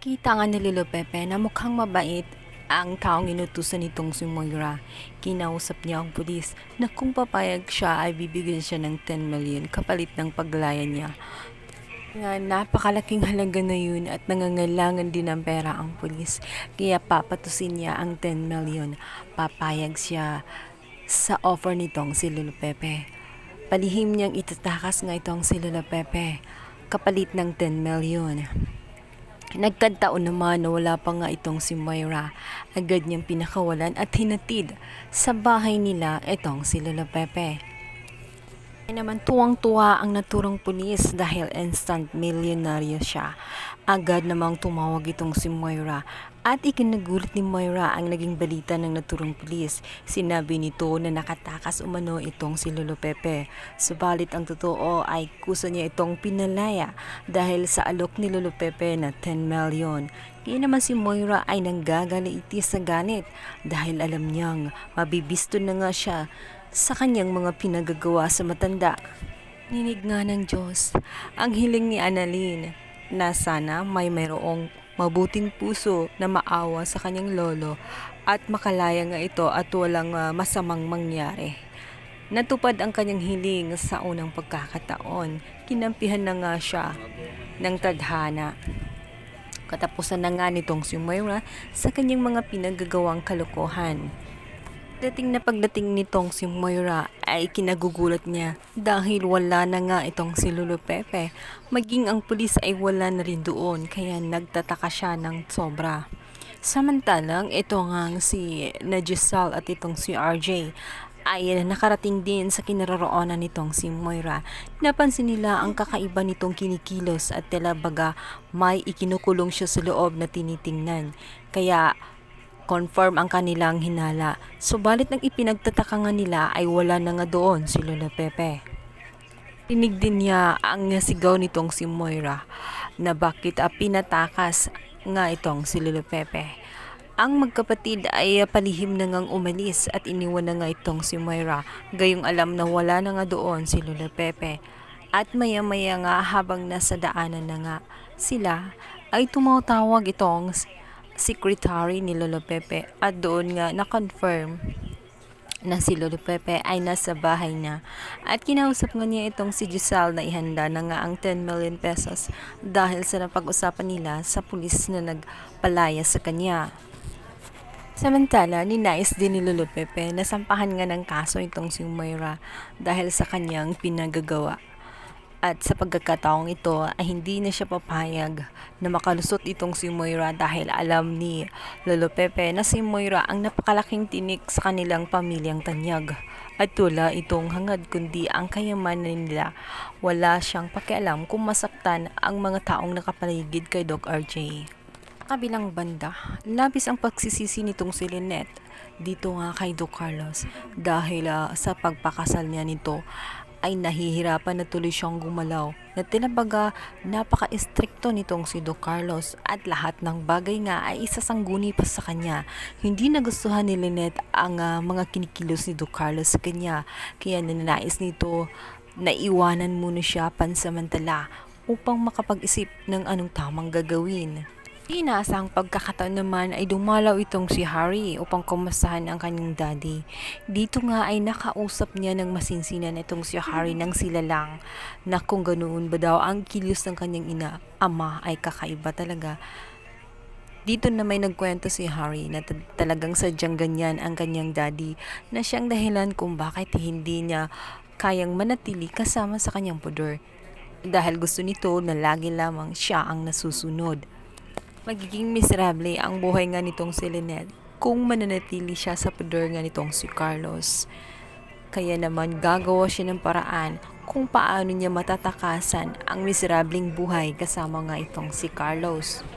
Nakita nga ni Lilo Pepe na mukhang mabait ang taong inutusan nitong si Moira. Kinausap niya ang pulis na kung papayag siya ay bibigyan siya ng 10 million kapalit ng paglaya niya. Nga napakalaking halaga na yun at nangangailangan din ng pera ang pulis. Kaya papatusin niya ang 10 million. Papayag siya sa offer nitong si Lilo Pepe. Palihim niyang itatakas nga itong si Lilo Pepe kapalit ng 10 million. Nagkataon naman na wala pa nga itong si Moira. Agad niyang pinakawalan at hinatid sa bahay nila itong si Lolo Pepe. Ay naman tuwang-tuwa ang naturang pulis dahil instant milyonaryo siya. Agad namang tumawag itong si Moira at ikinagulat ni Moira ang naging balita ng naturang pulis. Sinabi nito na nakatakas umano itong si Lolo Pepe. Subalit ang totoo ay kusa niya itong pinalaya dahil sa alok ni Lolo Pepe na 10 million. Kaya naman si Moira ay nanggagaliiti sa galit dahil alam niyang mabibisto na nga siya sa kanyang mga pinagagawa sa matanda. Ninig nga ng Diyos ang hiling ni Annalyn na sana mayroong mabuting puso na maawa sa kanyang lolo at makalaya nga ito at walang masamang mangyari. Natupad ang kanyang hiling sa unang pagkakataon. Kinampihan na nga siya ng tadhana. Katapusan na nga nitong si Moira sa kanyang mga pinagagawang kalokohan. Pagdating nitong si Moira ay kinagugulat niya dahil wala na nga itong si Lolo Pepe. Maging ang pulis ay wala na rin doon kaya nagtataka siya ng sobra. Samantalang ito nga si Najisal at itong si RJ ay nakarating din sa kinaroroonan nitong si Moira. Napansin nila ang kakaiba nitong kinikilos at talabaga may ikinukulong siya sa loob na tinitingnan. Kaya confirm ang kanilang hinala. Subalit nang ipinagtataka nga nila ay wala na nga doon si Lolo Pepe. Tinig din niya ang sigaw nitong si Moira na bakit pinatakas nga itong si Lolo Pepe. Ang magkapatid ay palihim na ngang umalis at iniwan na nga itong si Moira. Gayong alam na wala na nga doon si Lolo Pepe. At maya-maya nga habang nasa daanan na nga sila ay tumatawag itong secretary ni Lolo Pepe at doon nga na-confirm na si Lolo Pepe ay nasa bahay na at kinausap nga niya itong si Giselle na ihanda na nga ang 10 million pesos dahil sa napag-usapan nila sa pulis na nagpalaya sa kanya. Samantala, ninais din ni Lolo Pepe na sampahan nga ng kaso itong si Moira dahil sa kanyang pinagagawa. At sa pagkakataong ito ay hindi na siya papayag na makalusot itong si Moira dahil alam ni Lolo Pepe na si Moira ang napakalaking tinik sa kanilang pamilyang Tanyag. At wala itong hangad kundi ang kayamanan nila. Wala siyang pakialam kung masaktan ang mga taong nakapaligid kay Doc RJ. Kabilang banda, labis ang pagsisisi nitong si Lynette dito nga kay Doc Carlos dahil sa pagpakasal niya nito ay nahihirapan na tuloy siyang gumalaw na tinabaga napaka-estrikto nitong si Doc Carlos at lahat ng bagay nga ay isasangguni pa sa kanya. Hindi nagustuhan ni Lynette ang mga kinikilos ni Doc Carlos sa kanya kaya nananais nito na iwanan muna siya pansamantala upang makapag-isip ng anong tamang gagawin. Inaasang pagkakataon naman ay dumalaw itong si Harry upang kumustahan ang kanyang daddy. Dito nga ay nakausap niya ng masinsinan itong si Harry nang sila lang na kung ganoon ba daw ang kilos ng kanyang ama ay kakaiba talaga. Dito na may nagkwento si Harry na talagang sadyang ganyan ang kanyang daddy na siyang dahilan kung bakit hindi niya kayang manatili kasama sa kanyang pudor. Dahil gusto nito na lagi lamang siya ang nasusunod. Magiging miserable ang buhay nga nitong si Lynette kung mananatili siya sa pudor nga nitong si Carlos. Kaya naman gagawa siya ng paraan kung paano niya matatakasan ang miserableng buhay kasama nga itong si Carlos.